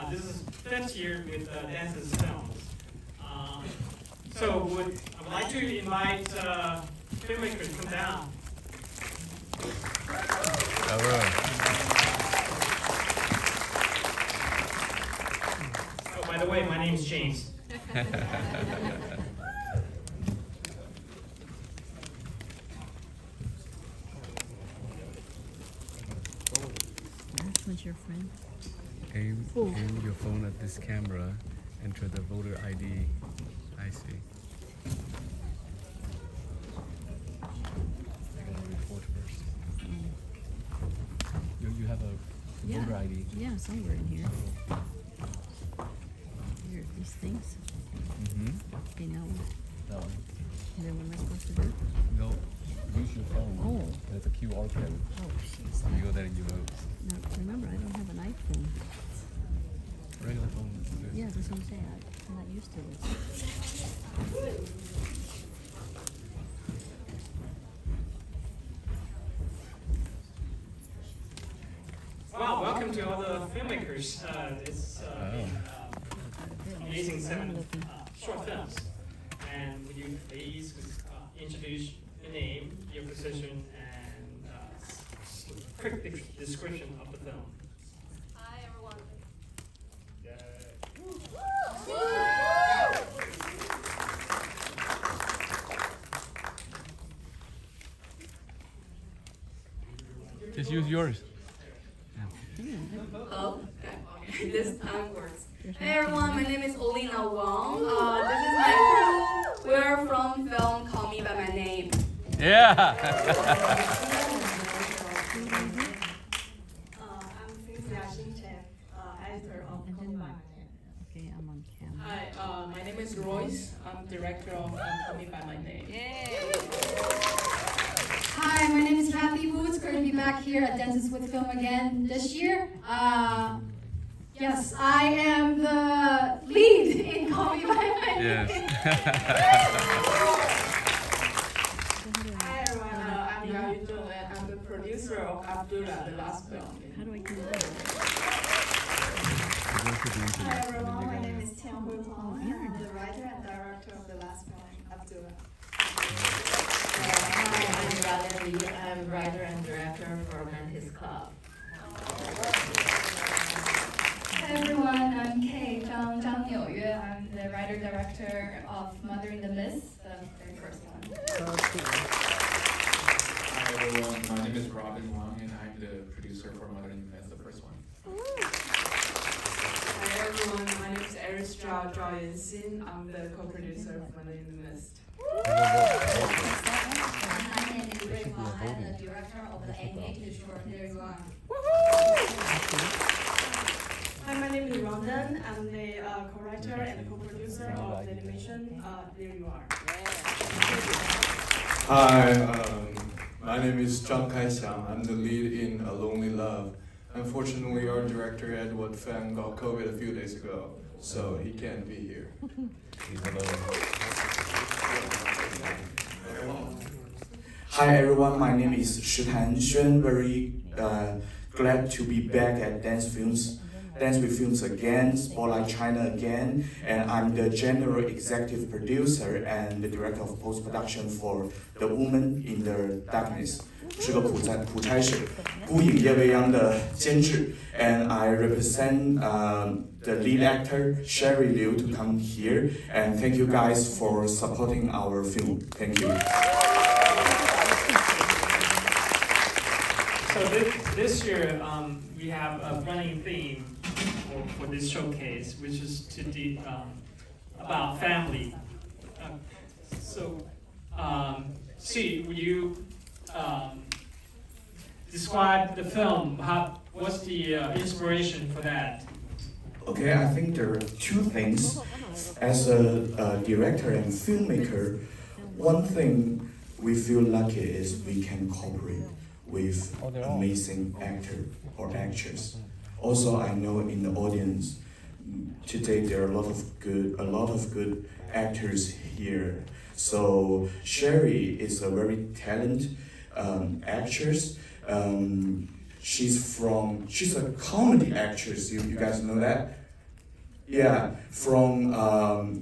This is 5th year with Dances Films. So I would like to invite filmmakers to come down. Oh, by the way, my name is James. What's your friend? Aim your phone at this camera, enter the voter ID. I see. I'm gonna report first. You have a voter ID? Yeah, somewhere in here. Here, these things. Okay, now what? That one. And then what am I supposed to do? Go. Use your phone. Oh. There's a QR code. Oh, jeez. You go there and you vote. Now, remember, I don't have an iPhone. Regular phone. Yeah, that's what I'm saying. I'm not used to this. Well, welcome to all the filmmakers. It's amazing 7 short films. And would you please introduce your name, your position, and quick description of the film. Hi everyone. Just use yours. Oh, okay. This time works. Hey everyone, my name is Olina Wang. This is my crew. We're from film Call Me By My Name. Yeah. I'm Cynthia Xinchen, editor of Call Me By My Name. Okay, I'm on camera. Hi, my name is Royce. I'm director of Call Me By My Name. Hi, my name is Kathy Woods. Great to be back here at Dances with Film again this year. Yes, I am the lead in Call Me By My Name. Yes. Hi everyone, I'm Gayu Zhou and I'm the producer of Abdullah, the last film. How do I do that? Hi everyone, my name is Tian Hui Huang, and I'm the writer and director of the last film, Abdullah. Hi, I'm Raden Li. I'm writer and director for Mantis Club. Hi everyone, I'm Kay Zhang Niuyue. I'm the writer-director of Mother in the Mist, the very first one. Hi everyone, my name is Robin Wang and I'm the producer for Mother in the Mist, the first one. Hi everyone, my name is Eris Zhao Yanxin. I'm the co-producer of Mother in the Mist. My name is Ray Wang. I'm the director of the animated short There You Are. Hi, my name is Rondon. I'm the co-writer and co-producer of the animation There You Are. Hi, my name is Zhang Kaixiang. I'm the lead in A Lonely Love. Unfortunately, our director Edward Fan got COVID a few days ago, so he can't be here. Hi everyone, my name is Shitan Xuan. Very glad to be back at Dance with Films again, Spotlight China again, and I'm the general executive producer and the director of post-production for The Woman in the Darkness. 是个普差事，孤影夜未央的监制 and I represent the lead actor Sherry Liu to come here, and thank you guys for supporting our film. Thank you. So this year, we have a running theme for this showcase, which is about family. See, would you describe the film? What's the inspiration for that? Okay, I think there are two things. As a director and filmmaker, one thing we feel lucky is we can cooperate with amazing actor or actress. Also, I know in the audience today there are a lot of good actors here. So Sherry is a very talented actress. She's a comedy actress. You guys know that? Yeah, from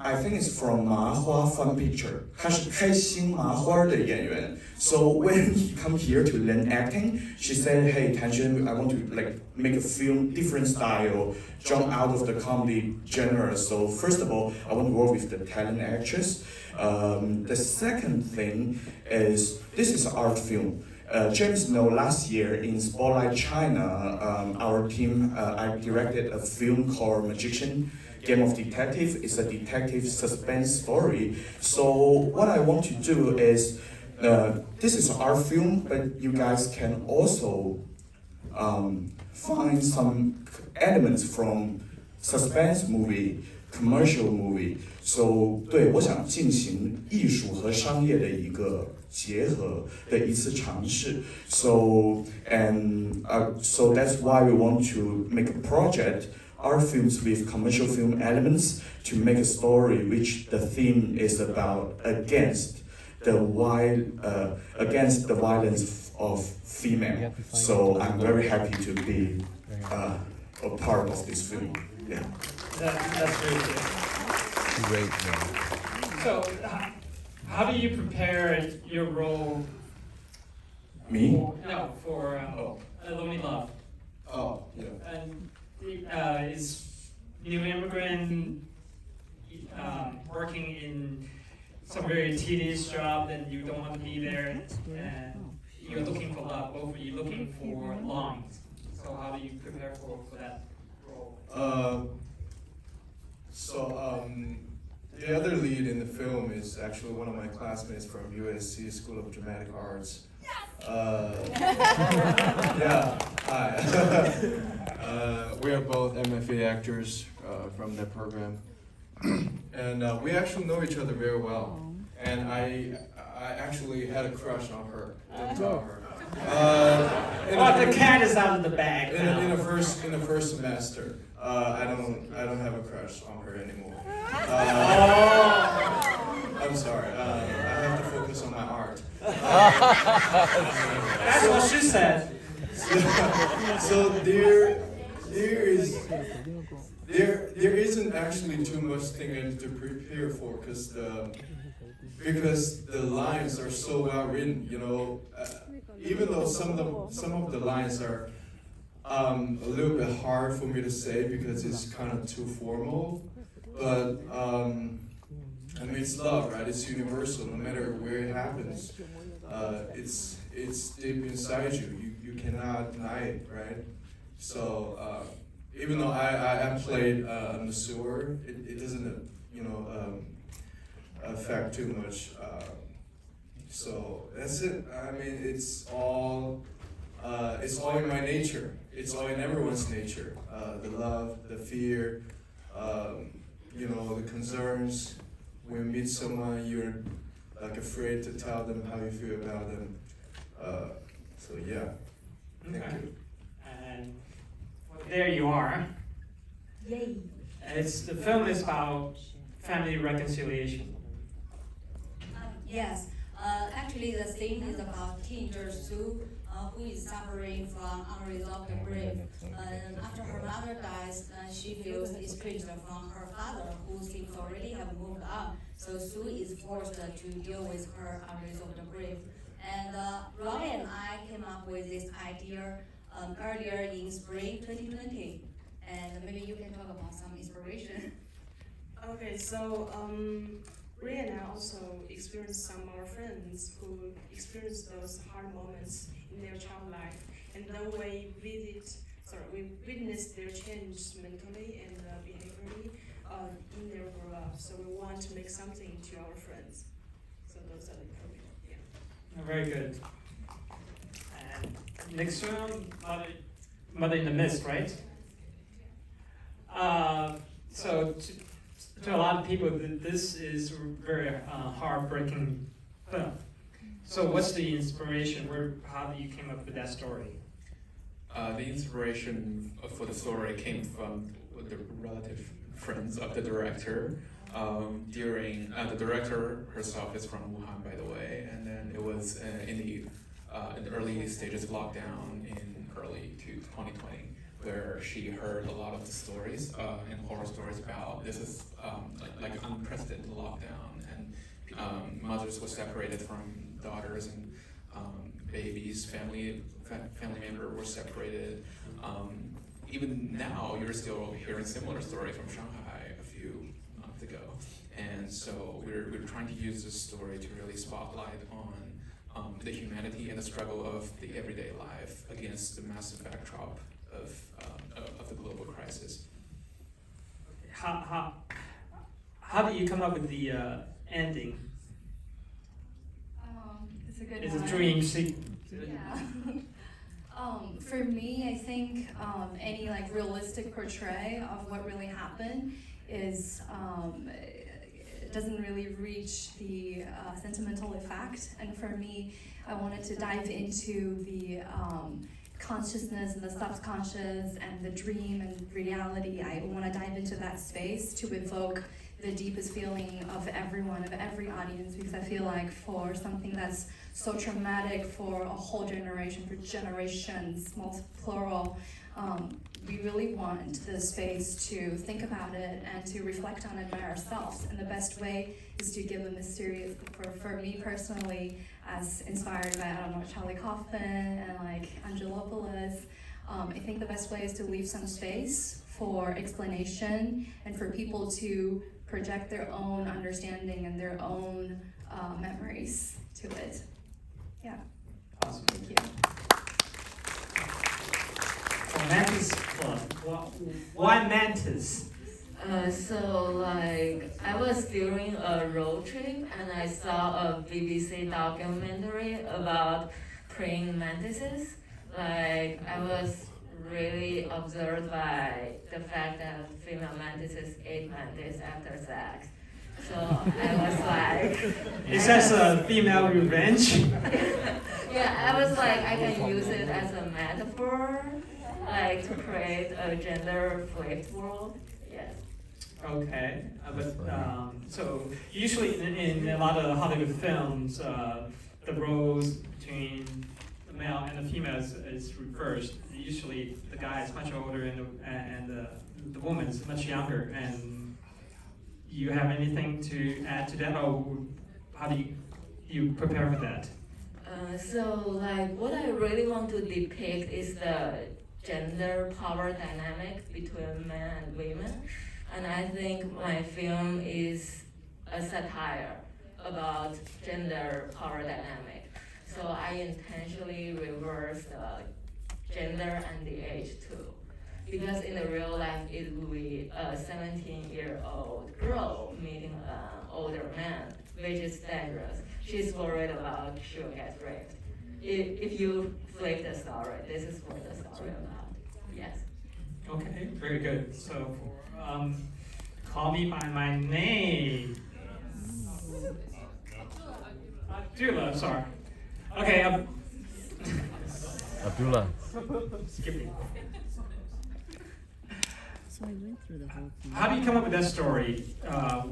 I think it's from 麻花 Fun Picture. 他是开心麻花的演员. So when he come here to learn acting, she said, "Hey, Tanxuan, I want to like make a film, different style, jump out of the comedy genre. So first of all, I want to work with the talent actress. The second thing is this is an art film." James know last year in Spotlight China, our team, I directed a film called Magician, Game of Detective. It's a detective suspense story. So what I want to do is, this is an art film, but you guys can also find some elements from suspense movie, commercial movie. So 对，我想进行艺术和商业的一个结合的一次尝试。So so that's why we want to make a project, art films with commercial film elements, to make a story which the theme is about against the violence of female. So I'm very happy to be a part of this film. Yeah. That's very good. Great. So, how do you prepare your role? Me? For Lonely Love. Oh, yeah. And is new immigrant working in some very tedious job that you don't want to be there, and you're looking for love. Both of you looking for lines. So how do you prepare for that role? The other lead in the film is actually one of my classmates from USC School of Dramatic Arts. Yeah, hi. We are both MFA actors from that program. And we actually know each other very well. And I actually had a crush on her. Didn't tell her. The cat is out of the bag. In the first semester, I don't have a crush on her anymore. I'm sorry. I have to focus on my art. That's what she said. So there isn't actually too much thing to prepare for because the lines are so well written. You know, even though some of the lines are a little bit hard for me to say because it's kind of too formal, but I mean it's love, right? It's universal. No matter where it happens, it's deep inside you. You cannot deny it, right? So even though I played on the sewer, it doesn't affect too much. So that's it. I mean, it's all in my nature. It's all in everyone's nature. The love, the fear, the concerns. When you meet someone, you're like afraid to tell them how you feel about them. So yeah. Thank you. And there you are. Yay. The film is about family reconciliation. Yes, actually the theme is about teenager Sue, who is suffering from unresolved grief. After her mother dies, she feels estranged from her father, who seems already have moved on. So Sue is forced to deal with her unresolved grief. And Ronnie and I came up with this idea earlier in spring 2020. And maybe you can talk about some inspiration. Okay, so Ray and I also experienced some of our friends who experienced those hard moments in their child life, and then we witnessed their change mentally and behaviorally in their grow up. So we want to make something to our friends. So those are the programs. Yeah. Very good. And next round, Mother in the Mist, right? So to a lot of people, this is very heartbreaking film. So what's the inspiration? How do you came up with that story? The inspiration for the story came from the relative friends of the director. During the director herself is from Wuhan, by the way, and then it was in the early stages of lockdown in early 2020. where she heard a lot of the stories and horror stories about this is like unprecedented lockdown, and mothers were separated from daughters, and babies, family members were separated. Even now, you're still hearing similar stories from Shanghai a few months ago. And so we're trying to use this story to really spotlight on the humanity and the struggle of the everyday life against the massive backdrop of the global crisis. How do you come up with the ending? It's a good It's one. a dream sequence. Yeah. For me, I think any like realistic portray of what really happened is it doesn't really reach the sentimental effect. And for me, I wanted to dive into the consciousness and the subconscious and the dream and reality. I want to dive into that space to evoke the deepest feeling of everyone, of every audience, because I feel like for something that's so traumatic for a whole generation, for generations, plural, we really want the space to think about it and to reflect on it by ourselves. And the best way is to give a mysterious, for me personally, as inspired by, I don't know, Charlie Kaufman and like Angelopoulos, I think the best way is to leave some space for explanation and for people to project their own understanding and their own memories to it. Yeah. Awesome. Thank you. Mantis Club. Why Mantis? So like I was during a road trip and I saw a BBC documentary about praying mantises. Like I was really observed by the fact that female mantises ate mantis after sex. So I was like... Is that a female revenge? Yeah, I was like, I can use it as a metaphor, like to create a gender-flipped world. Yes. Okay, so usually in a lot of Hollywood films, the roles between the male and the female is reversed. Usually the guy is much older and the woman is much younger. And you have anything to add to that, or how do you prepare for that? So like what I really want to depict is the gender power dynamic between men and women. And I think my film is a satire about gender power dynamic. So I intentionally reverse the gender and the age too. Because in the real life, it will be a 17-year-old girl meeting an older man, which is dangerous. She's worried about she'll get raped. If you flip the story, this is what the story about. Yes. Okay, very good. So, call me by my name. Abdullah, sorry. Okay, Abdullah. skip it. So I went through the whole thing. How do you come up with that story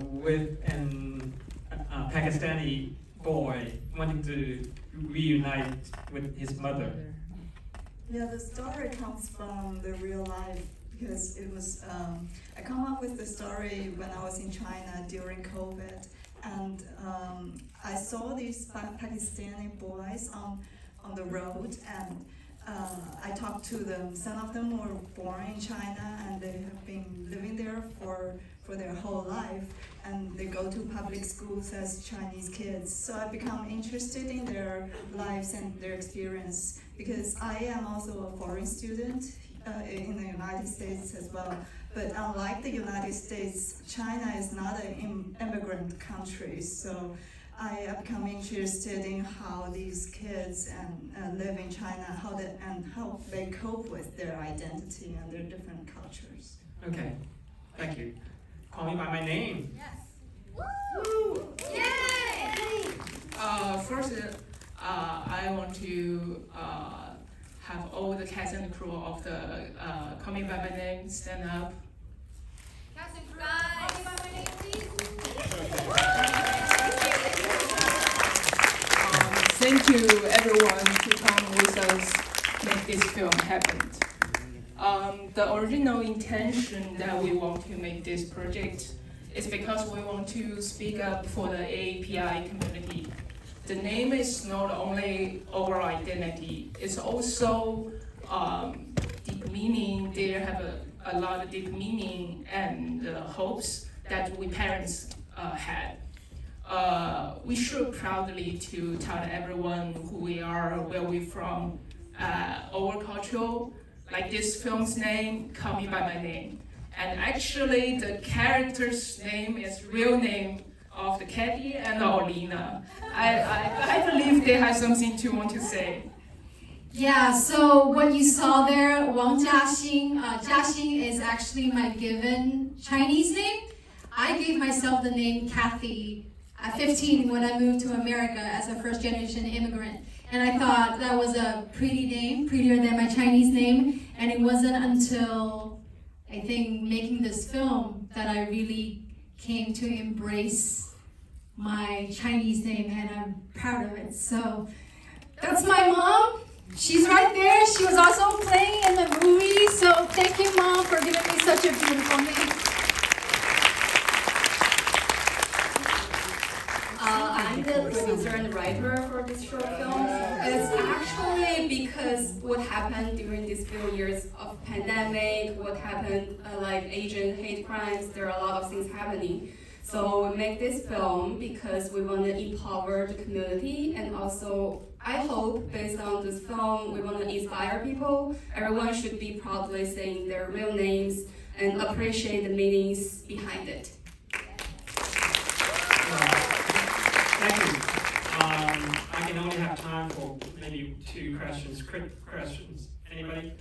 with an Pakistani boy wanting to reunite with his mother? Yeah, the story comes from the real life because it was, I come up with the story when I was in China during COVID, and I saw these Pakistani boys on the road, and I talked to them. Some of them were born in China and they have been living there for their whole life, and they go to public schools as Chinese kids. So I become interested in their lives and their experience because I am also a foreign student in the United States as well. But unlike the United States, China is not an immigrant country. So I have become interested in how these kids live in China, how they cope with their identity and their different cultures. Okay, thank you. Call me by my name. Yes. Woo! Yay! First, I want to have all the cast and crew of the Call Me By My Name stand up. Cast and crew, call me by my name, please. Thank you everyone to come with us make this film happen. The original intention that we want to make this project is because we want to speak up for the API community. The name is not only our identity, it's also deep meaning. They have a lot of deep meaning and hopes that we parents had. We should proudly to tell everyone who we are, where we're from, our culture. Like this film's name, Call Me By My Name. And actually the character's name is real name of the Kathy and Olina. I believe they have something to want to say. Yeah, so what you saw there, Wang Jiaxing, Jiaxing is actually my given Chinese name. I gave myself the name Kathy at 15 when I moved to America as a first generation immigrant. And I thought that was a pretty name, prettier than my Chinese name. And it wasn't until, I think, making this film that I really came to embrace my Chinese name, and I'm proud of it. So that's my mom. She's right there. She was also playing in the movie. So thank you, Mom, for giving me such a beautiful name. I'm the producer and writer for this short film. It's actually because what happened during these few years of pandemic, what happened like Asian hate crimes, there are a lot of things happening. So we make this film because we want to empower the community, and also I hope based on this film we want to inspire people. Everyone should be proudly saying their real names and appreciate the meanings behind it. Thank you. I can only have time for maybe 2 questions, quick questions. Anybody?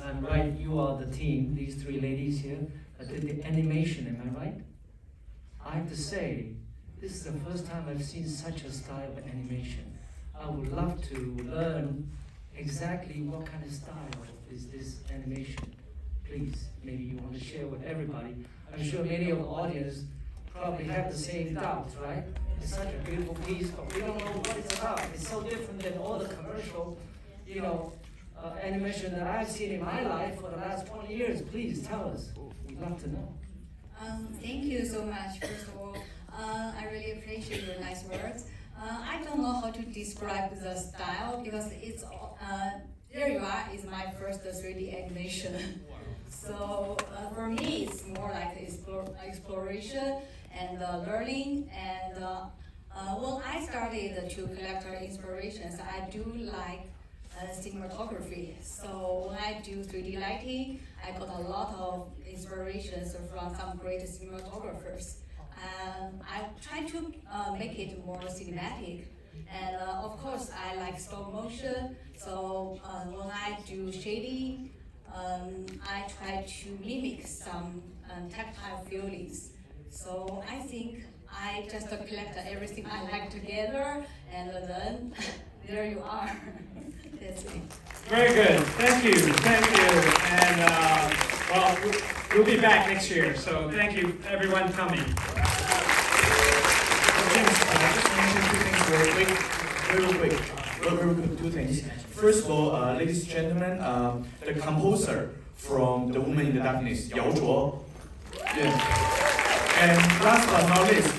I'm right, you are the team, these 3 ladies here, that did the animation, am I right? I have to say, this is the first time I've seen such a style of animation. I would love to learn exactly what kind of style is this animation. Please, maybe you want to share with everybody. I'm sure many of the audience probably have the same doubts, right? It's such a beautiful piece, but we don't know what it's about. It's so different than all the commercial, animation that I've seen in my life for the last 20 years. Please tell us. We'd love to know. Thank you so much, first of all. I really appreciate your nice words. I don't know how to describe the style because it's, there you are, is my first 3D animation. So for me, it's more like exploration and learning. And when I started to collect inspirations, I do like cinematography. So when I do 3D lighting, I got a lot of inspirations from some great cinematographers. I try to make it more cinematic. And of course, I like stop motion. So when I do shading, I try to mimic some tactile feelings. So I think I just collect everything I like together, and then there you are. That's it. Very good. Thank you. Thank you. And well, we'll be back next year. So thank you, everyone coming. Just mention 2 things real quick. Very quick, 2 things. First of all, ladies and gentlemen, the composer from The Woman in the Darkness, Yao Zhuo. Yes. And last but not least,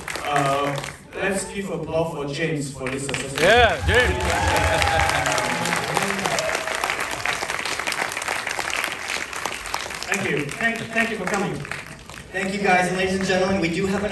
let's give applause for James for this success. Yeah, James. Thank you. Thank you for coming. Thank you guys, and ladies and gentlemen, we do have an